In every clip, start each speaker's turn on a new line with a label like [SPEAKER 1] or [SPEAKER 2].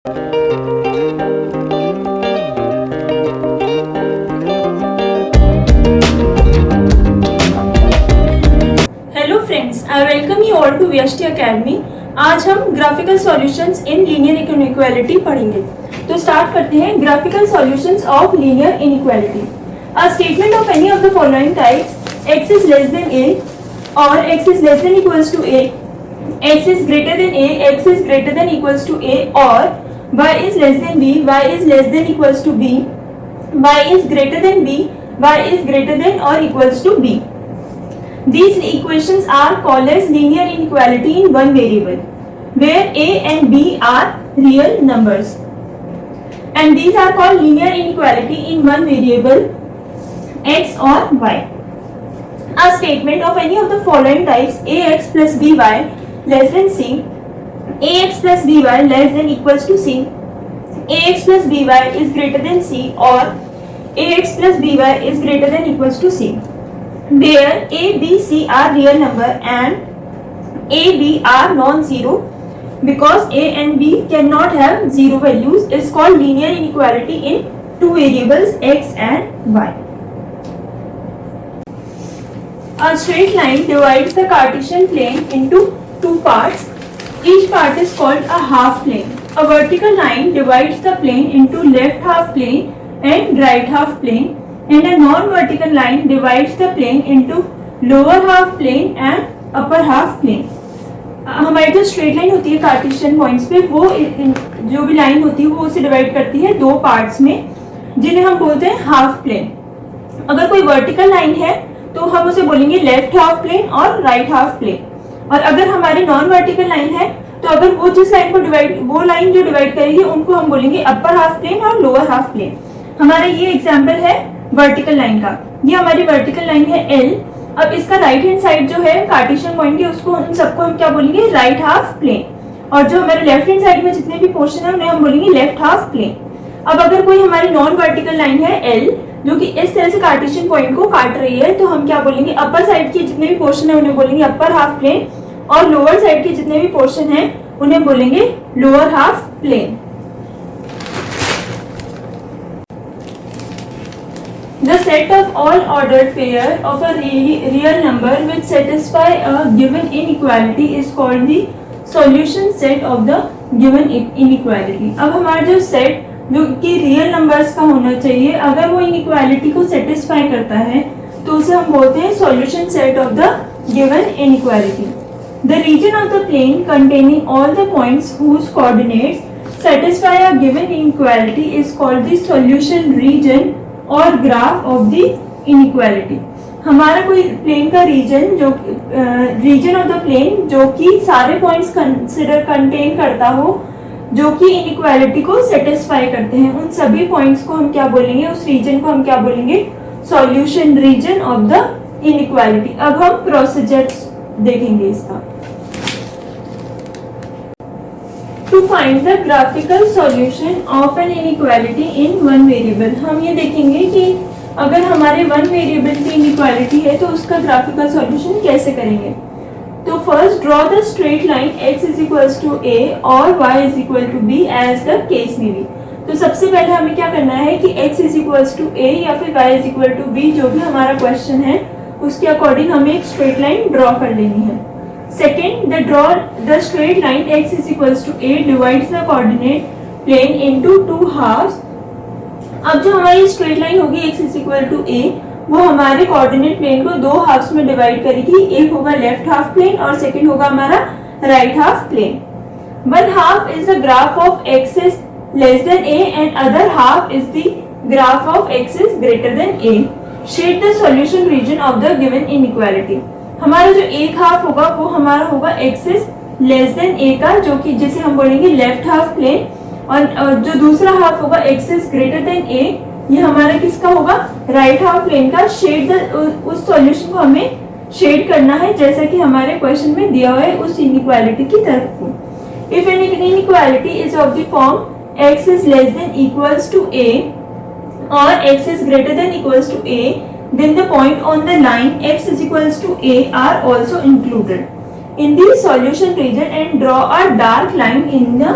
[SPEAKER 1] Hello friends, I welcome you all to VST academy. आज हम graphical solutions in linear inequality पढ़ेंगे। तो start करते हैं। Graphical solutions of linear inequality. A statement of any of the following types, x is less than a or x is less than equals to a, x is greater than a, x is greater than equals to a, or y is less than b, y is less than equals to b, y is greater than b, y is greater than or equals to b. These equations are called as linear inequality in one variable, where a and b are real numbers, and these are called linear inequality in one variable x or y. A statement of any of the following types, ax plus by less than c, ax plus by less than equals to c, ax plus by is greater than c, or ax plus by is greater than equals to c, where a, b, c are real number and a, b are non-zero, because a and b cannot have zero values, is called linear inequality in two variables x and y. A straight line divides the Cartesian plane into two parts. Each part is called a half plane. A vertical line divides the plane into left half plane and right half plane, and a non-vertical line divides the plane into lower half plane and upper half plane. हमारी जो straight line होती है Cartesian points पे, वो जो भी line होती है वो उसे डिवाइड करती है दो पार्ट्स में, जिन्हें हम बोलते हैं हाफ प्लेन। अगर कोई वर्टिकल लाइन है तो हम उसे बोलेंगे लेफ्ट हाफ प्लेन और राइट हाफ प्लेन, और अगर हमारी नॉन वर्टिकल लाइन है तो अगर वो जिस लाइन को वो लाइन जो डिवाइड करेगी उनको हम बोलेंगे अपर हाफ प्लेन और लोअर हाफ प्लेन। हमारा ये एग्जांपल है वर्टिकल लाइन का। ये हमारी वर्टिकल लाइन है L। अब इसका राइट हैंड साइड जो है कार्टेशियन पॉइंट की, उसको उन सबको हम क्या बोलेंगे, राइट हाफ प्लेन, और जो हमारे लेफ्ट हैंड साइड में जितने भी पोर्शन है उन्हें हम बोलेंगे लेफ्ट हाफ प्लेन। अब अगर कोई हमारी नॉन वर्टिकल लाइन है L जो कि इस तरह से कार्टेशियन पॉइंट को काट रही है, तो हम क्या बोलेंगे, अपर साइड के जितने भी पोर्शन है उन्हें बोलेंगे अपर हाफ प्लेन, और लोअर साइड के जितने भी पोर्शन है उन्हें बोलेंगे lower half plane. The set of all ordered pair of a real number which satisfy a given inequality is called the solution set of the given inequality. अब हमारा जो सेट जो कि रियल नंबर्स का होना चाहिए, अगर वो इनइक्वालिटी को सेटिस्फाई करता है तो उसे हम बोलते हैं solution set of the given inequality. The region of the plane containing all the points whose coordinates satisfy a given inequality is called the solution region और ग्राफ ऑफ द इनइक्वालिटी। हमारा कोई प्लेन का reason जो reason of the plane जो कि सारे points contain करता हो, जो कि इनइक्वालिटी को सेटिस्फाई करते हैं, उन सभी पॉइंट्स को हम क्या बोलेंगे, उस रीजन को हम क्या बोलेंगे, solution region of the inequality. अब हम प्रोसीजर देखेंगे इसका। To find the graphical solution of an inequality in one variable, हम ये देखेंगे कि अगर हमारे वन वेरिएबल की इनइक्वालिटी है तो उसका ग्राफिकल सॉल्यूशन कैसे करेंगे। तो first draw the straight line x is equals to a और y is equal to b as the case may be। तो सबसे पहले हमें क्या करना है कि x is equals to a या फिर y is equal to b, जो भी हमारा क्वेश्चन है उसके अकॉर्डिंग हमें एक स्ट्रेट लाइन ड्रॉ कर लेनी है। Second, the straight line x is equals to a divides the coordinate plane into two halves। अब जो हमारी स्ट्रेट लाइन होगी x is equal to a, वो हमारे कोऑर्डिनेट प्लेन को दो हाफ्स में डिवाइड करेगी। एक होगा लेफ्ट हाफ प्लेन और सेकंड होगा हमारा right half plane. One half is the graph of x is less than a and other half is the graph of x is greater than a। Shade the solution region of the given inequality. हमारा जो एक half होगा वो हमारा होगा axis less than a का, जो कि जिसे हम बोलेंगे लेफ्ट हाफ प्लेन, और जो दूसरा हाफ होगा एक्सिस ग्रेटर देन a, ये हमारा किसका होगा, राइट हाफ प्लेन का। शेड उस सॉल्यूशन को हमें शेड करना है जैसा कि हमारे क्वेश्चन में दिया हुआ है उस इनइक्वालिटी की तरफ को। If an inequality is of the form x is less than equals to a or x is greater than equals to a, then the point on the line x is equals to a are also included in the solution region and draw a dark line in the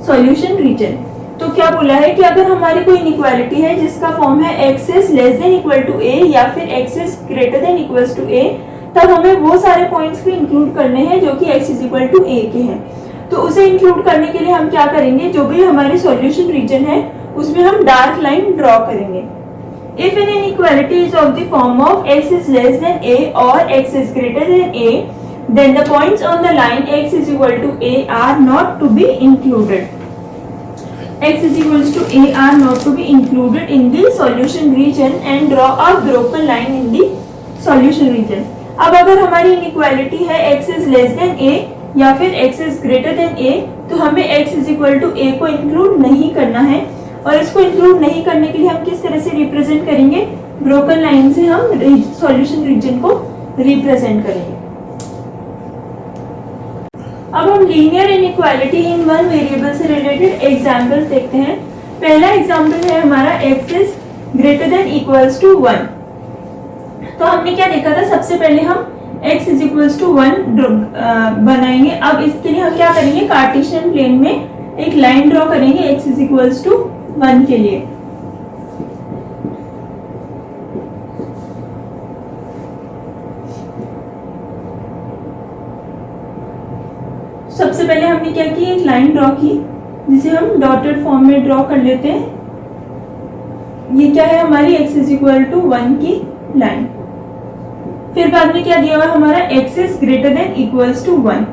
[SPEAKER 1] solution region. तो क्या बोला है कि अगर हमारी कोई inequality है जिसका फॉर्म है x is less than equal to a या फिर x is greater than equal to a, तब हमें वो सारे पॉइंट्स भी इंक्लूड करने हैं जो कि x is equal to a के हैं। तो उसे इंक्लूड करने के लिए हम क्या करेंगे, जो भी हमारी सॉल्यूशन रीजन है उसमें हम डार्क लाइन ड्रॉ करेंगे। If an inequality is of the form of x is less than a or x is greater than a, then the points on the line x is equal to a are not to be included. X is equals to a are not to be included in the solution region and draw a broken line in the solution region. अब अगर हमारी inequality है x is less than a या फिर x is greater than a, तो हमें x is equal to a को include नहीं करना है, और इसको इंक्लूड नहीं करने के लिए हम किस तरह से रिप्रेजेंट करेंगे, ब्रोकन लाइन से हम सॉल्यूशन रीजन को रिप्रेजेंट करेंगे। अब हम linear inequality in one variable से रिलेटेड एग्जांपल्स देखते हैं। पहला एग्जांपल है हमारा x is greater than equals to 1। तो हमने क्या देखा था, सबसे पहले हम x इज इक्वल्स टू 1 बनाएंगे। अब इसके लिए हम क्या करेंगे, कार्टेशियन प्लेन में एक लाइन ड्रॉ करेंगे x इज इक्वल्स टू 1 के लिए। सबसे पहले हमने क्या की, एक लाइन ड्रॉ की जिसे हम डॉटेड फॉर्म में ड्रॉ कर लेते हैं। ये क्या है, हमारी x इज इक्वल टू 1 की लाइन। फिर बाद में क्या दिया हुआ हमारा x is greater than equals to 1।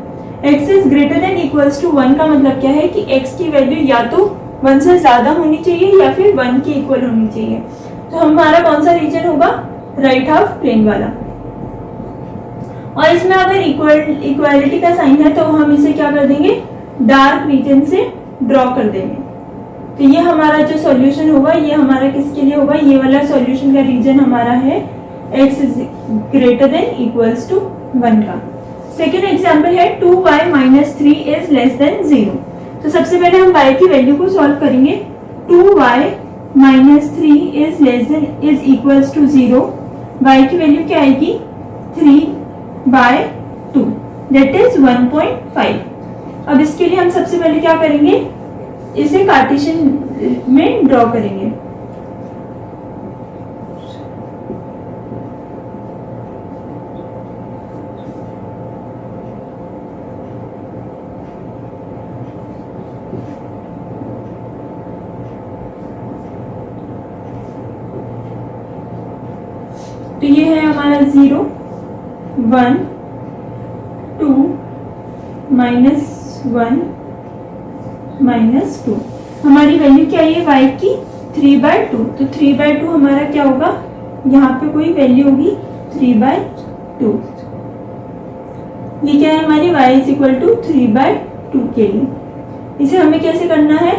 [SPEAKER 1] x is greater than equals to 1 का मतलब क्या है कि x की वैल्यू या तो 1 से ज्यादा होनी चाहिए या फिर 1 के इक्वल होनी चाहिए। तो हमारा कौन सा रीजन होगा, राइट हाफ प्लेन वाला। और इसमें अगर इक्वालिटी का साइन है तो हम इसे क्या कर देंगे, डार्क रीजन से ड्रॉ कर देंगे। तो ये हमारा जो सॉल्यूशन होगा ये हमारा किसके लिए होगा, ये वाला सॉल्यूशन का रीजन हमारा है x is greater than equals to 1 का। सेकेंड एग्जाम्पल है 2y minus 3 is less then 0। तो सबसे पहले हम y की वैल्यू को सॉल्व करेंगे। 2y minus 3 is less than is equals to 0। y की वैल्यू क्या आएगी, 3/2 दैट इज 1.5। अब इसके लिए हम सबसे पहले क्या करेंगे, इसे कार्टेशियन में ड्रॉ करेंगे। तो ये है हमारा 0, 1, 2, -1, -2। हमारी वैल्यू क्या है y की, 3/2। तो 3/2 हमारा क्या होगा, यहाँ पे कोई वैल्यू होगी 3/2। ये क्या है हमारी y इज इक्वल टू 3/2 के लिए। इसे हमें कैसे करना है,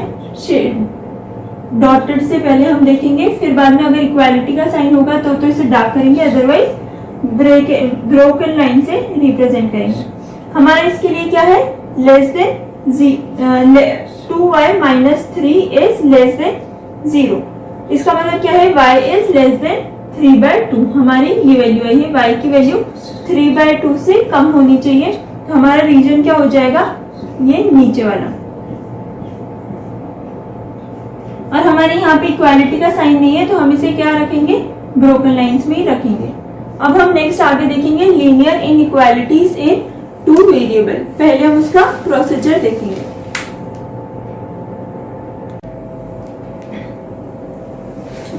[SPEAKER 1] डॉटेड से पहले हम देखेंगे, फिर बाद में अगर इक्वालिटी का साइन होगा तो इसे डार्क करेंगे, अदरवाइज ब्रोकन लाइन से रिप्रेजेंट करेंगे। हमारा इसके लिए क्या है, less than 2y minus 3 is less then 0। इसका मतलब क्या है, y इज लेस देन 3/2। हमारी ये वैल्यू है, ये y की वैल्यू 3/2 से कम होनी चाहिए। तो हमारा रीजन क्या हो जाएगा, ये नीचे वाला। और हमारे यहाँ पे इक्वालिटी का साइन नहीं है तो हम इसे क्या रखेंगे, ब्रोकन लाइंस में ही रखेंगे। अब हम नेक्स्ट आगे देखेंगे linear inequalities in two variable. पहले हम उसका प्रोसीजर देखेंगे।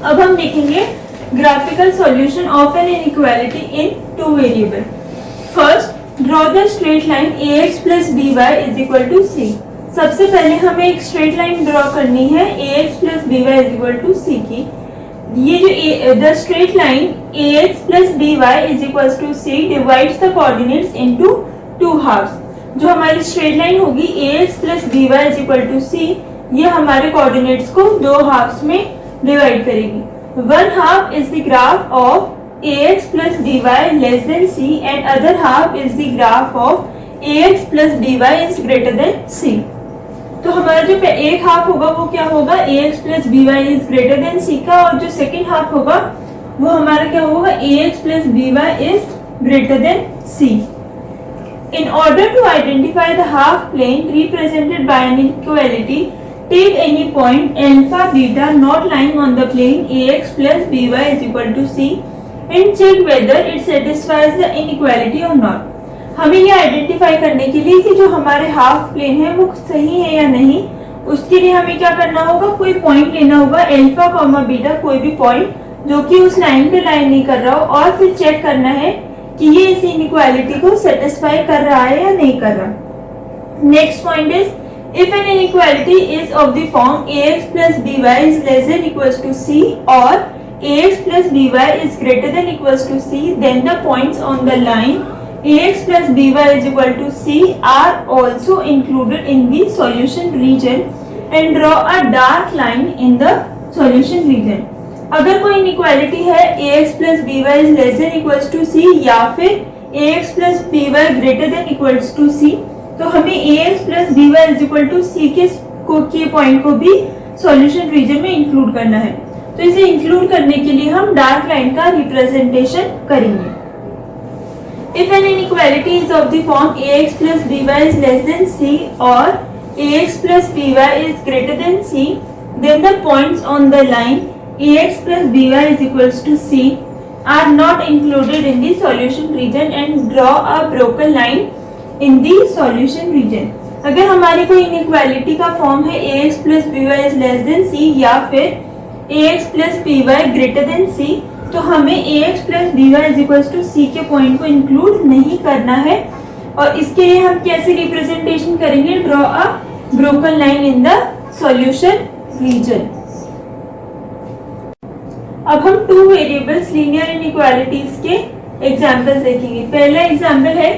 [SPEAKER 1] अब हम देखेंगे graphical solution of an inequality in two variable. First, draw the straight line ax plus by is equal to c। सबसे पहले हमें एक स्ट्रेट लाइन ड्रॉ करनी है ax plus by is equal to c की। ये जो the straight line ax plus by is equal to c divides the coordinates into two halves. जो हमारी स्ट्रेट लाइन होगी ax plus by is equal to c, ये हमारे coordinates को दो हाफ्स में डिवाइड करेगी। One half is the graph of ax plus by less than c and other half is the graph of ax plus by is greater then c। तो हमारा जो एक हाफ होगा वो क्या होगा, ax plus by is greater then c का, और जो सेकेंड हाफ होगा वो हमारा क्या होगा, ax plus by is greater then c। In order to identify the half plane represented by an inequality, take any point alpha beta not lying on the plane ax plus by is equal to c and check whether it satisfies the inequality or not. हमें ये identify करने के लिए कि जो हमारे half plane है वो सही है या नहीं, उसके लिए हमें क्या करना होगा, कोई पॉइंट लेना होगा अल्फा कॉमा बीटा, कोई भी पॉइंट जो कि उस लाइन पे लाइन नहीं कर रहा हो, और फिर चेक करना है कि ये इस इनइक्वालिटी को सेटिस्फाई कर रहा है या नहीं कर रहा। Next point is if an inequality is of the form ax plus by is less than equals to c or ax plus by is greater than equals to c, then the points on the line ax plus by is equal to c are also included in the solution region and draw a dark line in the solution region. अगर कोई inequality है ax plus by is less than equals to c या फिर ax plus by greater than equals to c, तो हमें ax plus by is equal to c के point को भी सॉल्यूशन रीजन में इंक्लूड करना है। तो इसे इंक्लूड करने के लिए हम डार्क लाइन का रिप्रेजेंटेशन करेंगे। If an inequality is of the form ax plus by is less than c or ax plus by is greater than c, then the points on the line ax plus by is equals to c are not included in the solution region and draw a broken line in the solution region. अगर हमारी कोई inequality का form है ax plus by is less than c या फिर ax plus by greater than c, तो हमें ax plus by is equals to c के पॉइंट को इंक्लूड नहीं करना है। और इसके लिए हम कैसे रिप्रेजेंटेशन करेंगे, draw a broken line in the solution region. अब हम टू वेरिएबल्स लीनियर इनइक्वालिटीज के एग्जांपल्स देखेंगे। पहला एग्जांपल है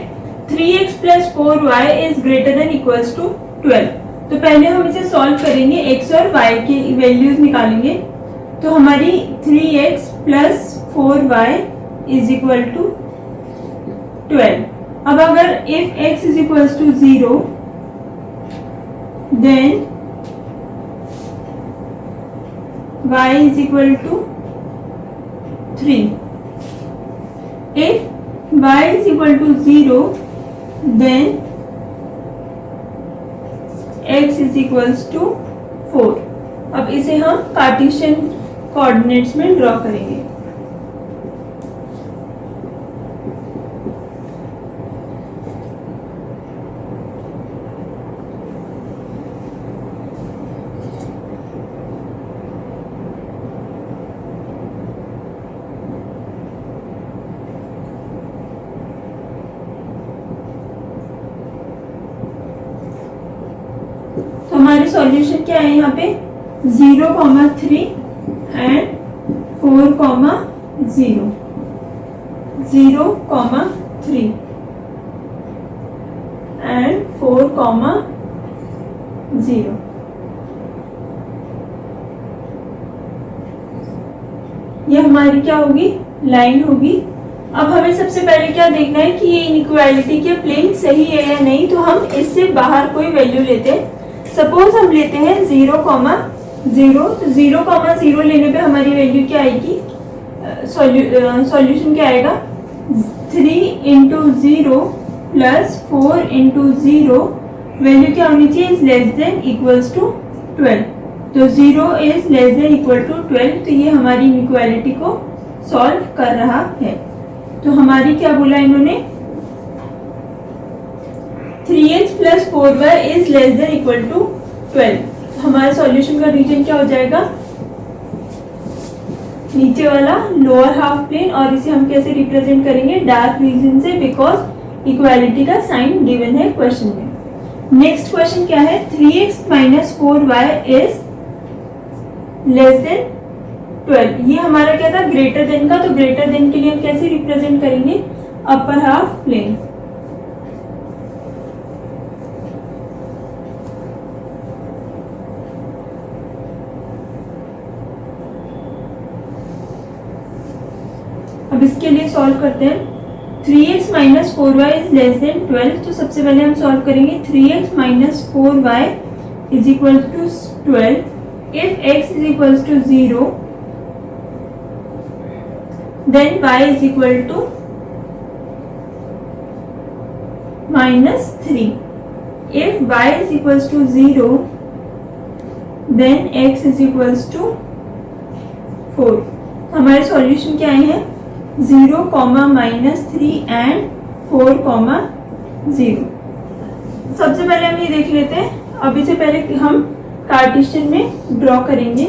[SPEAKER 1] 3x plus 4y is greater than equals to 12। तो पहले हम इसे सॉल्व करेंगे, x और y की वैल्यूज निकालेंगे। तो हमारी 3x plus 4y is equal to 12। अब अगर if x is equals to 0 then y is equal to 3। if y is equal to 0 then x is equals to 4। अब इसे हम कार्टेशियन कोऑर्डिनेट्स में ड्रॉ करेंगे। तो हमारे सॉल्यूशन क्या है यहाँ पे 0,3 एंड 4,0, 0,3 एंड 4,0। ये हमारी क्या होगी, लाइन होगी। अब हमें सबसे पहले क्या देखना है कि ये इनइक्वालिटी के प्लेन सही है या नहीं, तो हम इससे बाहर कोई वैल्यू लेते हैं। सपोज हम लेते हैं 0,0, तो 0,0 लेने पे हमारी वैल्यू क्या आएगी, सॉल्यूशन क्या आएगा, 3 into 0 plus 4 into 0, वैल्यू क्या होनी चाहिए, is less than equals to 12। तो 0 is less than equal to 12, तो ये हमारी इनइक्वालिटी को सॉल्व कर रहा है। तो हमारी क्या बोला इन्होंने, 3x plus 4y is less than equal to 12। हमारा सॉल्यूशन का रीजन क्या हो जाएगा, नीचे वाला लोअर हाफ प्लेन, और इसे हम कैसे रिप्रेजेंट करेंगे, डार्क रीजन से, बिकॉज इक्वालिटी का साइन गिवन है क्वेश्चन में। नेक्स्ट क्वेश्चन क्या है, 3x minus 4y is less than 12। ये हमारा क्या था, ग्रेटर देन का। तो ग्रेटर देन के लिए हम कैसे रिप्रेजेंट करेंगे, अपर हाफ प्लेन। अब इसके लिए सॉल्व करते हैं। 3x minus 4y is less than 12। तो सबसे पहले हम सॉल्व करेंगे 3x minus 4y is equal to 12। if x is equals to 0 then y is equal to minus 3. If y is equals to 0, then x is equals to 4. हमारे solution क्या आए हैं 0, -3 and 4, 0. सबसे पहले हम ये देख लेते हैं. अभी से पहले हम कार्टेशियन में ड्रॉ करेंगे.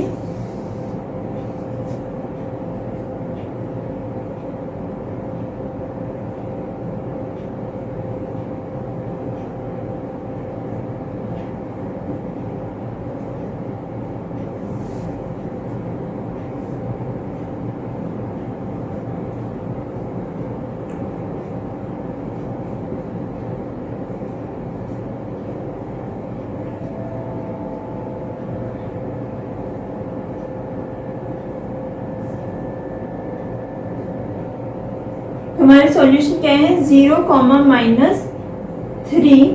[SPEAKER 1] हमारे सॉल्यूशन क्या है 0, -3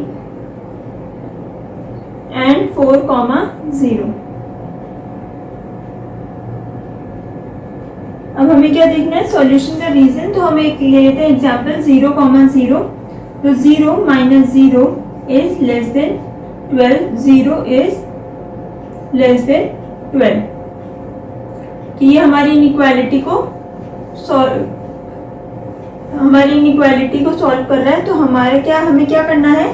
[SPEAKER 1] एंड 4, 0. अब हमें क्या देखना है सॉल्यूशन का रीजन. तो हम एक ले लेते हैं एग्जांपल 0, 0. तो 0 - 0 is less then 12. 0 is less then 12. कि ये हमारी इनइक्वालिटी को सॉल्व कर रहा है. तो हमें क्या करना है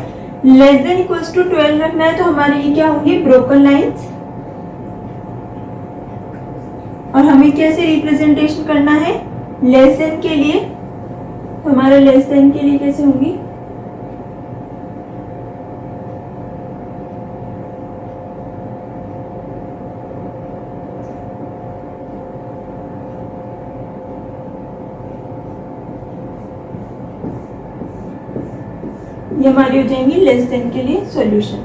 [SPEAKER 1] लेस देन इक्वल्स टू 12 रखना है. तो हमारे ये क्या होंगे ब्रोकन लाइंस. और हमें कैसे रिप्रेजेंटेशन करना है लेस देन के लिए. तो हमारा लेस देन के लिए कैसे होंगी ये हमारी हो जाएंगी लेस देन के लिए सॉल्यूशन.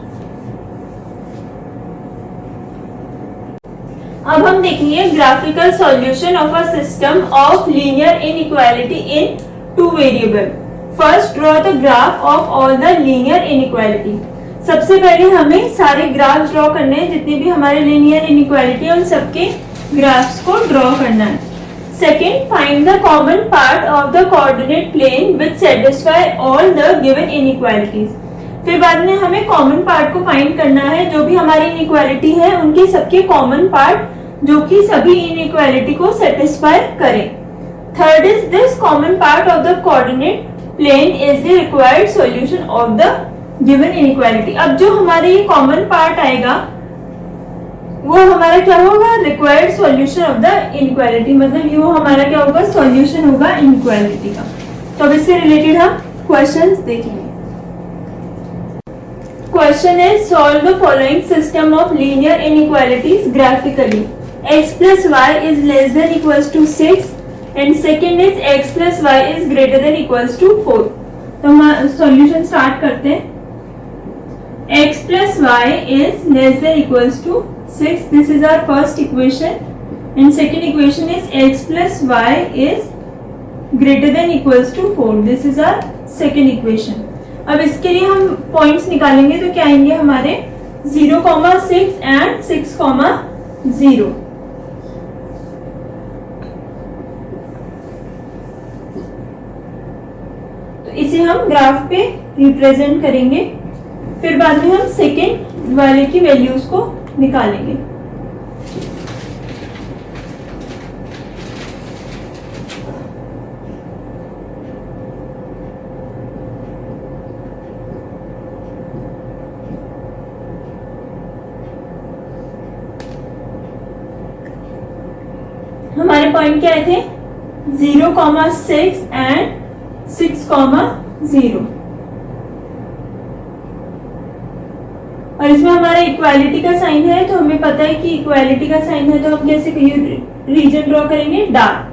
[SPEAKER 1] अब हम देखेंगे graphical solution of a system of linear inequality in 2 variable. First draw the graph of all the linear inequality. सबसे पहले हमें सारे ग्राफ ड्रॉ करने हैं जितने भी हमारे लीनियर इनइक्वालिटी है उन सबके ग्राफ्स को ड्रॉ करना है. Second, find the common part of the coordinate plane which satisfy all the given inequalities. फिर बाद में हमें कॉमन पार्ट को फाइंड करना है जो भी हमारी इनइक्वालिटी है उनके सबके कॉमन पार्ट जो कि सभी इनइक्वालिटी को सेटिस्फाई करें. Third is this common part of the coordinate plane is the required solution of the given inequality. अब जो हमारे ये कॉमन पार्ट आएगा वो हमारा क्या होगा required solution of the inequality. मतलब ये वो हमारा क्या होगा सॉल्यूशन होगा इनइक्वालिटी का. तो अब इससे रिलेटेड हम क्वेश्चंस देखेंगे. Question is solve the following system of linear inequalities graphically. x plus y is less than equals to 6 and second is x plus y is greater than equals to 4. तो हम solution start करते हैं. x plus y is less than equals to 6. This is our first equation and second equation is x plus y is greater than equals to 4. This is our second equation. अब इसके लिए हम points निकालेंगे तो क्या आएंगे हमारे 0, 6 and 6, 0. तो इसे हम ग्राफ पे रिप्रेजेंट करेंगे. फिर बाद में हम सेकेंड वाले की वैल्यूज को निकालेंगे. हमारे पॉइंट क्या आए थे 0, 6 एंड 6, 0. और इसमें हमारा इक्वालिटी का साइन है तो हमें पता है कि इक्वालिटी का साइन है तो हम कैसे रीजन ड्रॉ करेंगे डार्क.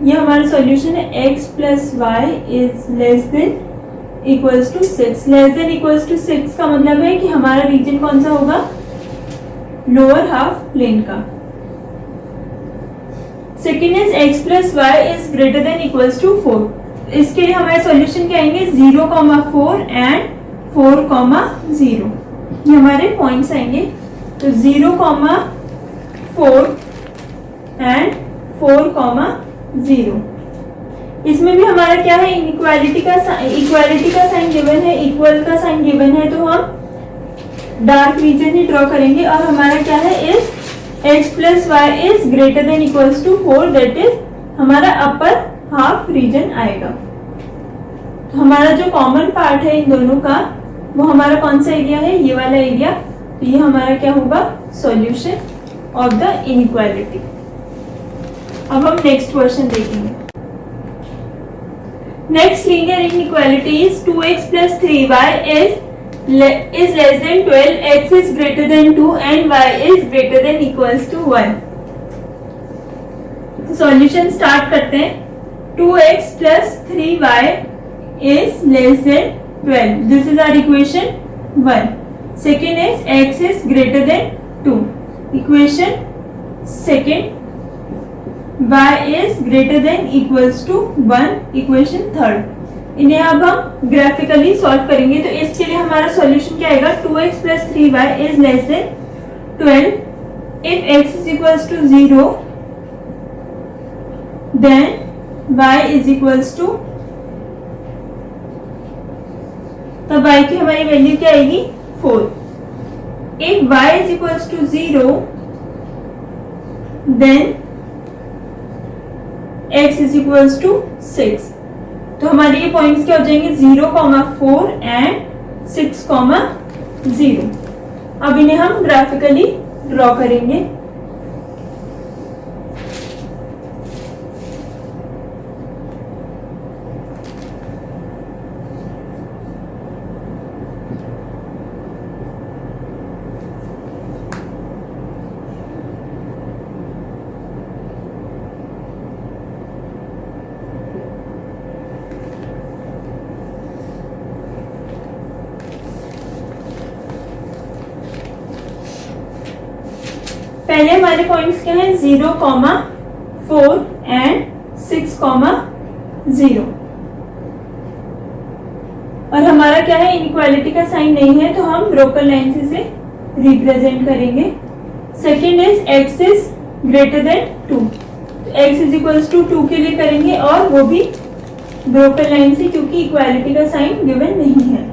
[SPEAKER 1] ये हमारा सॉल्यूशन है x plus y is less than equals to 6. Less than equals to 6 का मतलब है कि हमारा रीजन कौन सा होगा लोअर हाफ प्लेन का. Second is x plus y is greater than equals to 4. इसके लिए हमारे सॉल्यूशन क्या आएंगे 0, 4 एंड 4, 0. ये हमारे पॉइंट्स आएंगे. तो 0, 4 एंड 4, 0. इसमें भी हमारा क्या है, इक्वालिटी का साइन गिवन है, इक्वल का साइन गिवन है, तो हम डार्क रीजन ही ड्रॉ करेंगे और हमारा क्या है, is x plus y is greater than equals to 4, that is हमारा अपर हाफ रीजन आएगा। तो हमारा जो कॉमन पार्ट है इन दोनों का वो हमारा कौन सा एरिया है, ये वाला एरिया। तो ये हमारा क्या होगा, सॉल्यूशन ऑफ द इनइक्वालिटी। अब हम नेक्स्ट क्वेश्चन देखेंगे। Next linear inequality is 2x plus 3y is less than 12, x is greater than 2 and y is greater than equals to 1। तो सॉल्यूशन स्टार्ट करते हैं। 2x plus 3y is less than 12, this is our equation 1। second is x is greater than 2, equation second। y is greater than equals to 1, equation third। इन्हें अब हम graphically solve करेंगे। तो इसके लिए हमारा सॉल्यूशन क्या आएगा, 2x plus 3y is less than 12, if x is equals to 0 then y is equals to, तब y की हमारी वैल्यू क्या आएगी, 4। if y is equals to 0 then x is equals to 6। तो हमारे ये पॉइंट्स क्या हो जाएंगे, 0, 4 एंड 6, 0। अब इन्हें हम ग्राफिकली ड्रॉ करेंगे। पहले हमारे पॉइंट्स क्या हैं, 0, 4 एंड 6, 0। और हमारा क्या है, इनइक्वालिटी का साइन नहीं है तो हम ब्रोकन लाइन से इसे रिप्रेजेंट करेंगे। Second is x is greater than 2, x is equals to 2 के लिए करेंगे और वो भी ब्रोकन लाइन से, क्योंकि इक्वालिटी का साइन गिवन नहीं है।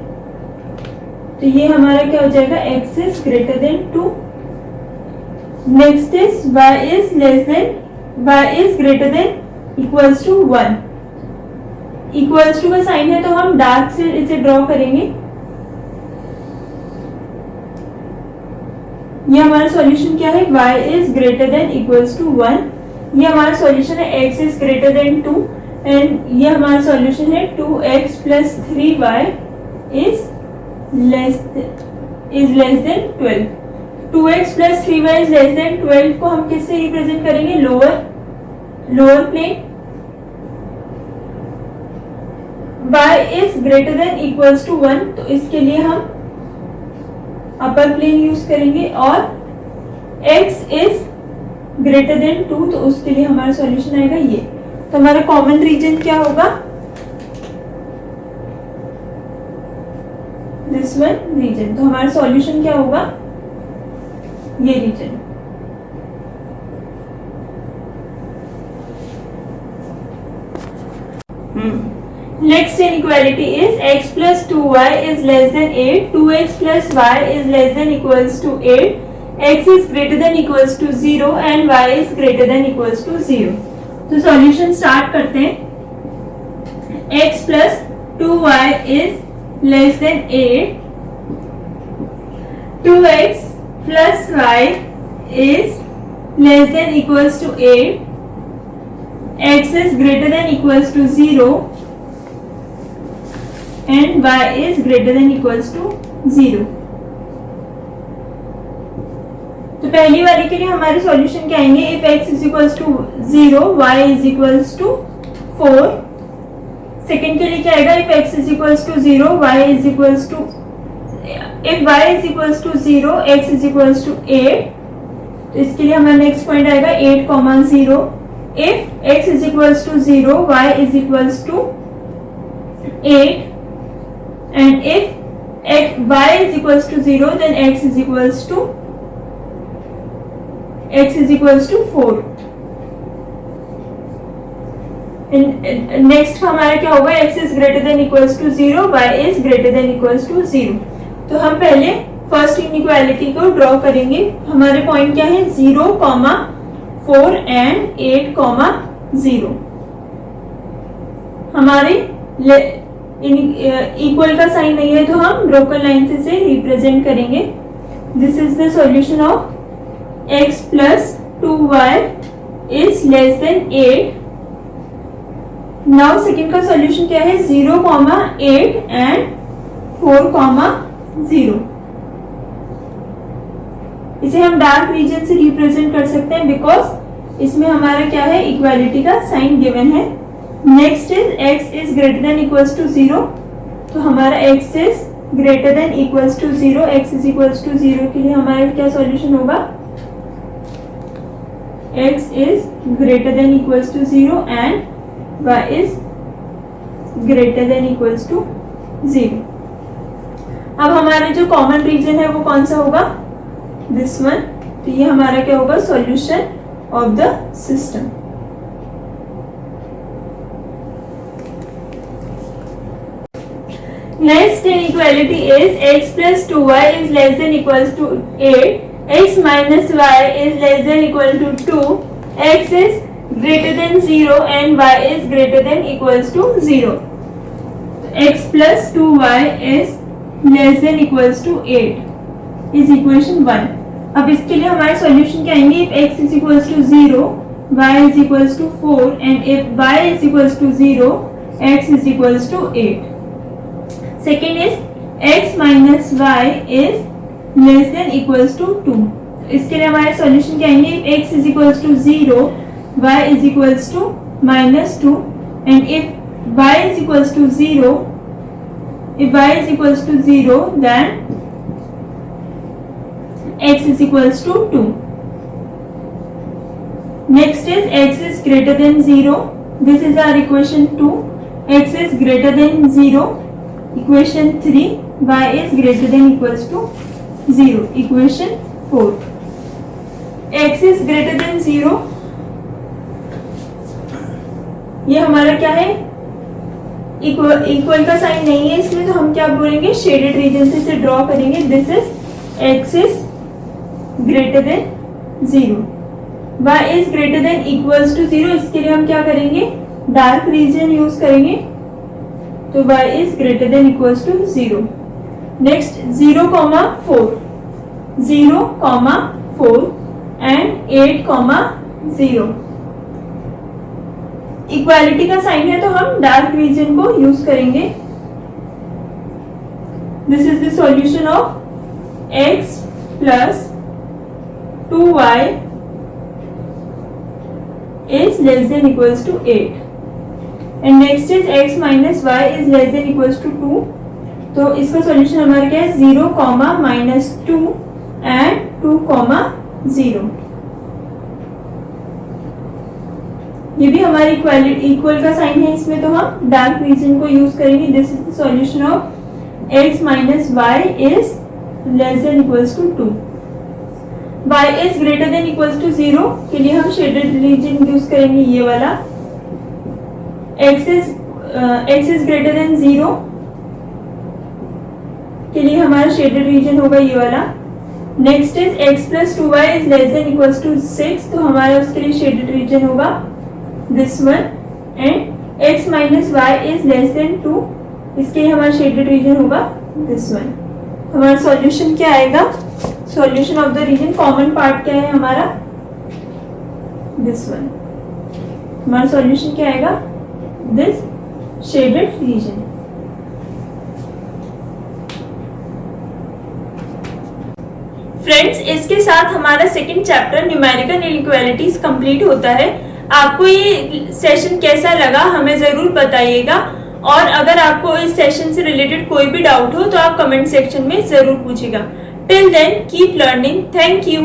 [SPEAKER 1] तो ये हमारा क्या हो जाएगा, x is greater than 2। Next is y is greater than equals to 1। Equals to का साइन है तो हम डार्क से इसे ड्रॉ करेंगे। ये हमारा सॉल्यूशन क्या है, y is greater than equals to 1। ये हमारा सॉल्यूशन है x is greater than 2 and ये हमारा सॉल्यूशन है 2x plus 3y is less than 12। 2x plus 3y is less than 12 को हम किससे रिप्रेजेंट करेंगे, lower plane. y is greater than equals to 1, तो इसके लिए हम अपर प्लेन यूज करेंगे और x is greater than 2, तो उसके लिए हमारा सॉल्यूशन आएगा ये। तो हमारा कॉमन रीजन क्या होगा, दिस वन रीजन। तो हमारा सॉल्यूशन क्या होगा, ये region. Next inequality is x plus 2y is less than 8, 2x plus y is less than equals to 8, x is greater than equals to 0 and y is greater than equals to 0। तो solution start करते हैं। x plus 2y is less than 8, 2x plus y is less than equals to 8, x is greater than equals to 0 and y is greater than equals to 0। तो पहली वाली के लिए हमारे solution क्या आएंगे, if x is equals to 0, y is equals to 4। Second के लिए क्या आएगा, if x is equals to 0, y is equals to, if y is equals to 0, x is equals to 8। तो इसके लिए हमारा नेक्स्ट पॉइंट आएगा 8, 0। if x is equals to 0, y is equals to 8 and if y is equals to 0, then x is equals to 4। Next हमारा क्या होगा, x is greater than equals to 0, y is greater than equals to 0। तो हम पहले first inequality को draw करेंगे। हमारे point क्या है, 0, 4 एंड 8, 0। हमारे इक्वल का साइन नहीं है तो हम ब्रोकन लाइन से रिप्रेजेंट करेंगे। This is the solution of x plus 2y is less then 8। Now second का सॉल्यूशन क्या है, 0, 8 एंड 4, 0। इसे हम डार्क रीजन से रिप्रेजेंट कर सकते हैं बिकॉज इसमें हमारा क्या है, इक्वालिटी का साइन गिवन है। Next is x is greater than equals to 0। तो हमारा x is greater than equals to 0, x is equals to 0 के लिए हमारा क्या सॉल्यूशन होगा, x is greater than equals to 0 and y is greater than equals to 0। अब हमारे जो कॉमन रीजन है वो कौन सा होगा, दिस वन। तो ये हमारा क्या होगा, solution of the system. Next inequality is x plus 2y is less than equals to 8, x minus y is less than equal to 2, x is greater than 0 and y is greater than equals to 0। x plus 2y is less than equals to 8 is equation 1। अब इसके लिए हमारे solution क्या आएंगे, if x is equals to 0, y is equals to 4 and if y is equals to 0, x is equals to 8। Second is x minus y is less than equals to 2। इसके लिए हमारे solution क्या आएंगे, if x is equals to 0, y is equals to minus 2 and if y is equals to 0, then x is equals to 2। next is x is greater than 0, this is our equation 2, x is greater than 0, equation 3, y is greater than equals to 0, equation 4। x is greater than 0, ये हमारा क्या है, equal का sign नहीं है इसमें, तो हम क्या बोलेंगे, शेडेड रीजन से इसे ड्रॉ करेंगे। This is x is greater than 0, y is greater than equals to 0। इसके लिए हम क्या करेंगे, डार्क रीजन यूज करेंगे। तो y is greater than equals to 0। Next 0, 4 and 8, 0। Equality का साइन है तो हम डार्क रीजन को यूज करेंगे। This is the solution of x plus 2y is less than equals to 8 and next is x minus y is less than equals to 2। तो इसका solution हमारा क्या है, 0, -2 एंड 2, 0। ये भी हमारी इक्वल का साइन है इसमें, तो हम डार्क रीजन को यूज करेंगे। This is the solution of x minus y is less than equals to 2। y is greater than equals to 0 के लिए हम शेडेड रीजन यूज करेंगे, ये वाला। x is greater than 0 के लिए हमारा शेडेड रीजन होगा ये वाला। Next is x plus 2y is less than equals to 6, तो हमारा उसके लिए शेडेड रीजन होगा this one and x minus y is less than 2, इसके लिए हमारा शेडेड रीजन होगा this one। हमारा सॉल्यूशन क्या आएगा, solution of the region, common part क्या है हमारा, this one। हमारा सॉल्यूशन क्या आएगा, this शेडेड रीजन। फ्रेंड्स, इसके साथ हमारा second chapter numerical inequalities complete होता है। आपको ये सेशन कैसा लगा हमें जरूर बताइएगा, और अगर आपको इस सेशन से रिलेटेड कोई भी डाउट हो तो आप कमेंट सेक्शन में जरूर पूछिएगा। Till then keep learning. Thank you.